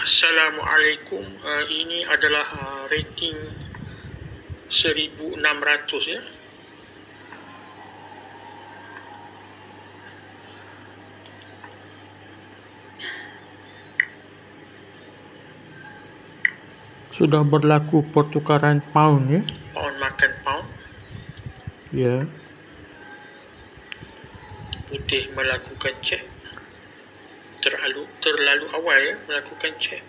Assalamualaikum. Ini adalah rating 1600 ya. Sudah berlaku pertukaran pound ya. Pound makan pound. Ya. Putih melakukan cek. Terlalu awal ya melakukan cek.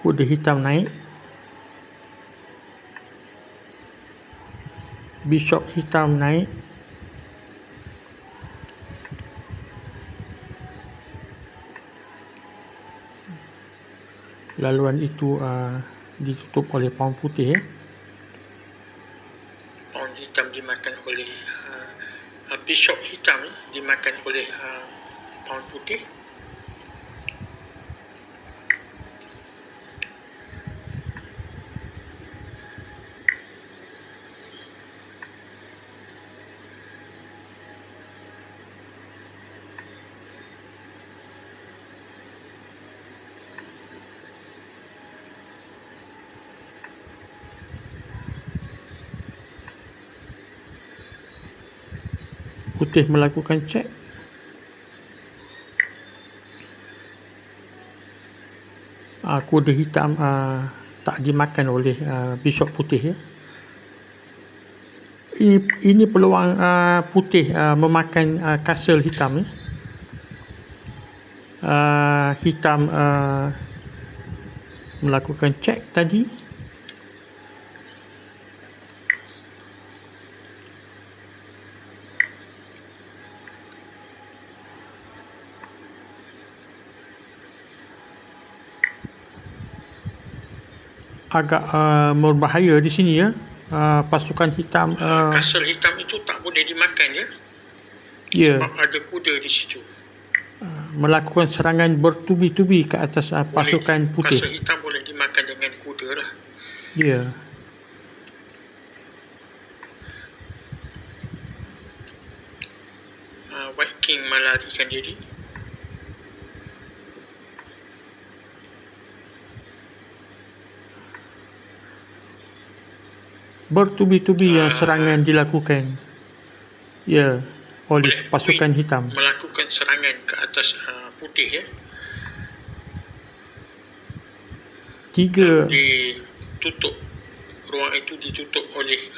Kuda hitam naik. Bishop hitam naik. Laluan itu ditutup oleh pound putih ya. Pound hitam dimakan oleh bishop hitam dimakan oleh pound putih. Putih melakukan cek. Kuda hitam tak dimakan oleh bishop putih ya. Ini peluang putih memakan castle hitam ya. Hitam melakukan cek tadi. Agak berbahaya di sini ya. Pasukan hitam. Castle hitam itu tak boleh dimakan ya. Ya. Sebab ada kuda di situ. Melakukan serangan bertubi-tubi ke atas pasukan putih. Castle hitam boleh dimakan dengan kuda lah. Ya. White King melarikan diri. Bertubi-tubi serangan dilakukan ya oleh pasukan hitam. Melakukan serangan ke atas putih ya. Ditutup. Ruang itu ditutup oleh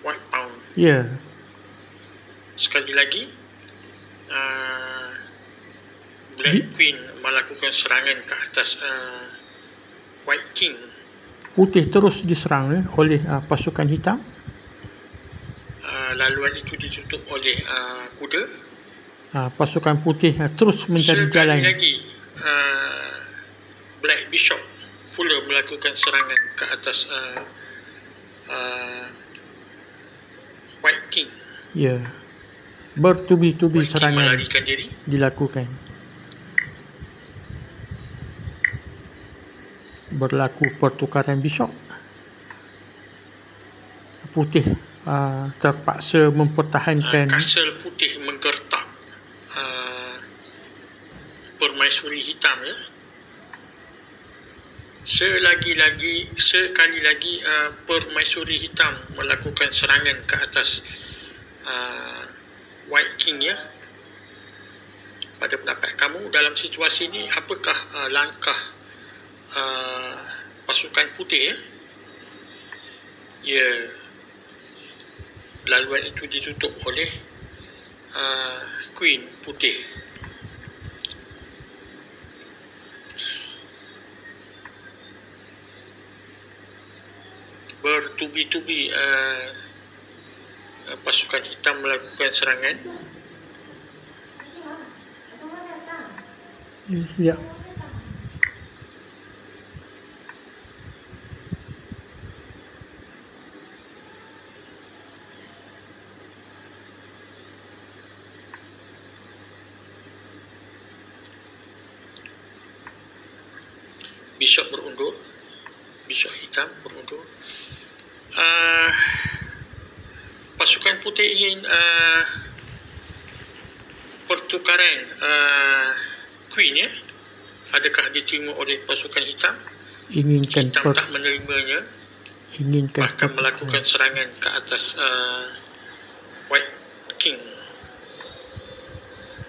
white pound. Ya. Sekali lagi Black Queen melakukan serangan ke atas White King. Putih terus diserang oleh pasukan hitam. Laluan itu ditutup oleh kuda. Pasukan putih terus mencari jalan. Sekali lagi Black Bishop pula melakukan serangan ke atas White King. Ya. Bertubi-tubi serangan dilakukan. Berlaku pertukaran bishop. Putih terpaksa mempertahankan. Castle putih menggertak permaisuri hitam ya. Sekali lagi permaisuri hitam melakukan serangan ke atas White King ya. Pada pendapat kamu dalam situasi ini apakah langkah pasukan putih ya? Ya. Laluan itu ditutup oleh Queen putih. Bertubi-tubi pasukan hitam melakukan serangan. Ya. Bishop berundur. Bishop hitam berundur. Pasukan putih ingin pertukaran Queen ya, adakah diterima oleh pasukan hitam? Inginkan Hitam tak menerimanya, bahkan melakukan serangan ke atas White King.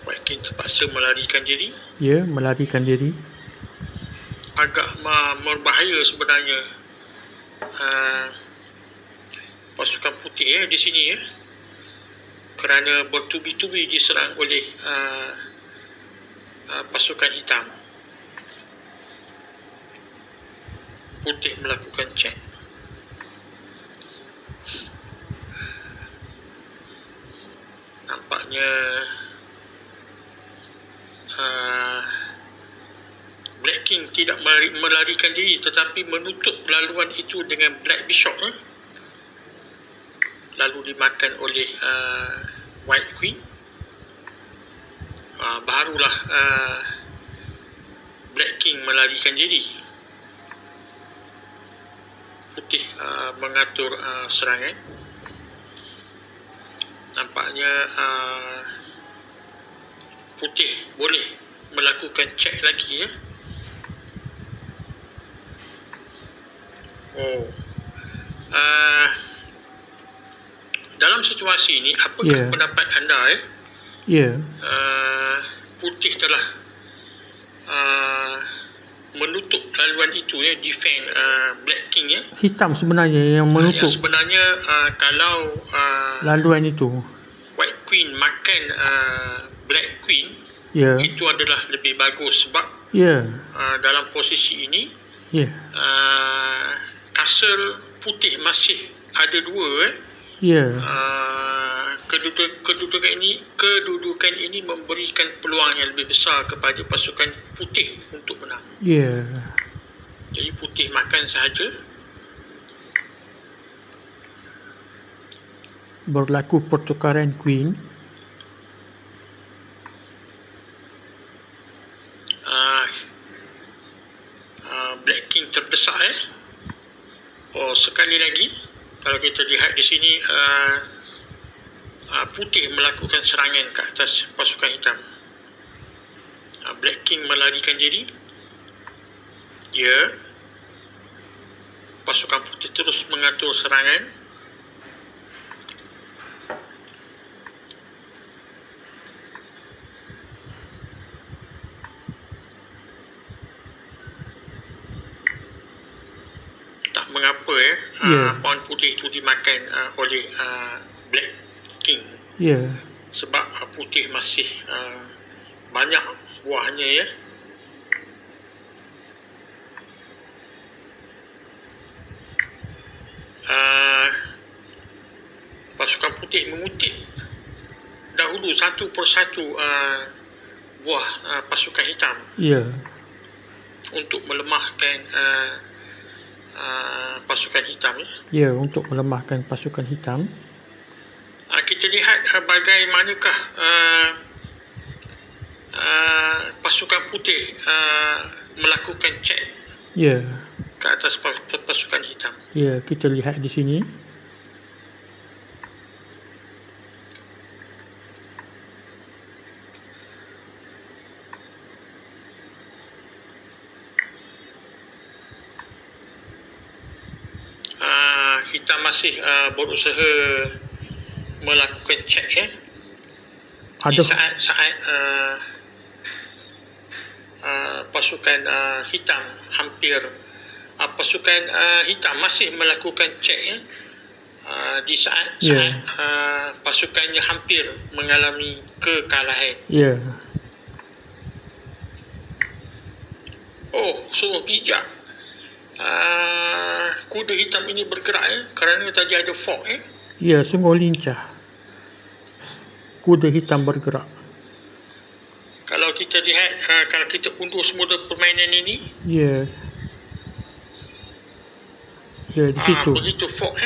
White King terpaksa melarikan diri. Ya, melarikan diri. Agak berbahaya sebenarnya pasukan putih ya di sini ya, kerana bertubi-tubi diserang oleh pasukan hitam. Putih melakukan check. Nampaknya Black King tidak melarikan diri, tetapi menutup laluan itu dengan Black Bishop lalu dimakan oleh White Queen. Barulah Black King melarikan diri. Putih mengatur serangan. Nampaknya putih boleh melakukan check lagi ya. Dalam situasi ini, apakah pendapat anda putih telah menutup laluan itu ya, defend Black King ya. Hitam sebenarnya yang menutup. Yang sebenarnya kalau laluan itu White Queen makan Black Queen, itu adalah lebih bagus sebab dalam posisi ini kastel putih masih ada dua kedudukan ini memberikan peluang yang lebih besar kepada pasukan putih untuk menang. Jadi putih makan sahaja. Berlaku pertukaran Queen. Black King terdesak sekali lagi kalau kita lihat di sini putih melakukan serangan ke atas pasukan hitam. Black King melarikan diri. Pasukan putih terus mengatur serangan. Tak mengapa pawn putih itu dimakan oleh Black King. Sebab putih masih banyak buahnya ya. Pasukan putih mengutip dahulu satu persatu buah pasukan hitam untuk melemahkan pasukan hitam untuk melemahkan pasukan hitam. Kita lihat bagaimanakah pasukan putih melakukan check ke atas pasukan hitam. Kita lihat di sini. Hitam masih berusaha melakukan check di saat-saat pasukan hitam hampir pasukan hitam masih melakukan check di saat-saat pasukannya hampir mengalami kekalahan. Sungguh bijak kuda hitam ini bergerak kerana tadi ada fog sungguh lincah kuda hitam bergerak. Kalau kita lihat kalau kita undur semula permainan ini di situ begitu fog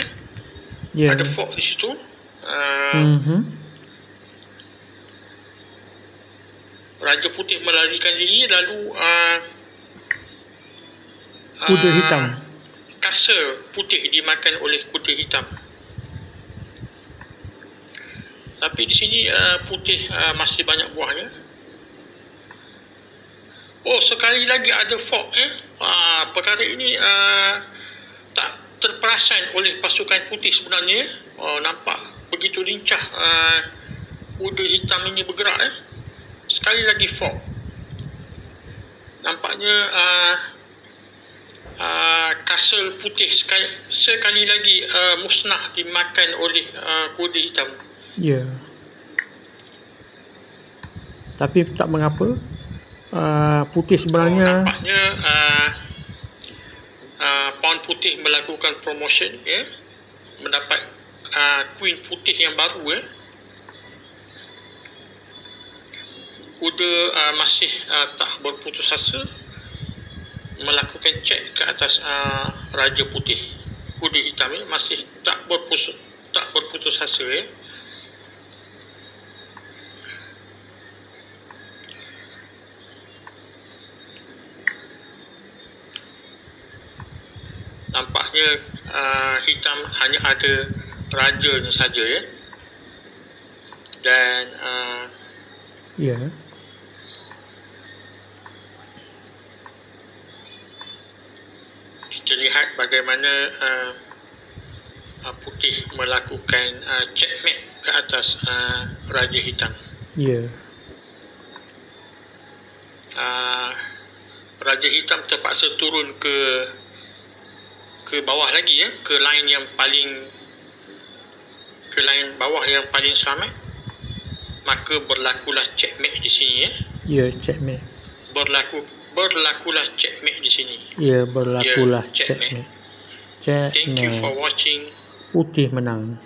ada fog di situ. Raja Putih melarikan diri lalu kuda hitam, kastel putih dimakan oleh kuda hitam. Tapi di sini putih masih banyak buahnya. Oh, sekali lagi ada fault. Perkara ini tak terperasan oleh pasukan putih sebenarnya. Nampak begitu lincah kuda hitam ini bergerak. Sekali lagi fault. Nampaknya kastel putih sekali lagi musnah dimakan oleh kuda hitam. Ya. Tapi tak mengapa. Putih sebenarnya nampaknya Pawn Putih melakukan promotion, mendapat Queen Putih yang baru. Kuda masih tak berputus asa melakukan cek ke atas Raja Putih. Kuda hitam masih tak berputus asa. Nampaknya hitam hanya ada rajanya saja, dan ya. kita lihat bagaimana putih melakukan checkmate ke atas Raja Hitam. Ya. Raja Hitam terpaksa turun ke bawah lagi, ke line bawah yang paling selamat. Maka berlakulah checkmate di sini. Ya, checkmate. Berlakulah checkmate di sini. Ya, berlakulah checkmate. Thank you for watching. Putih menang.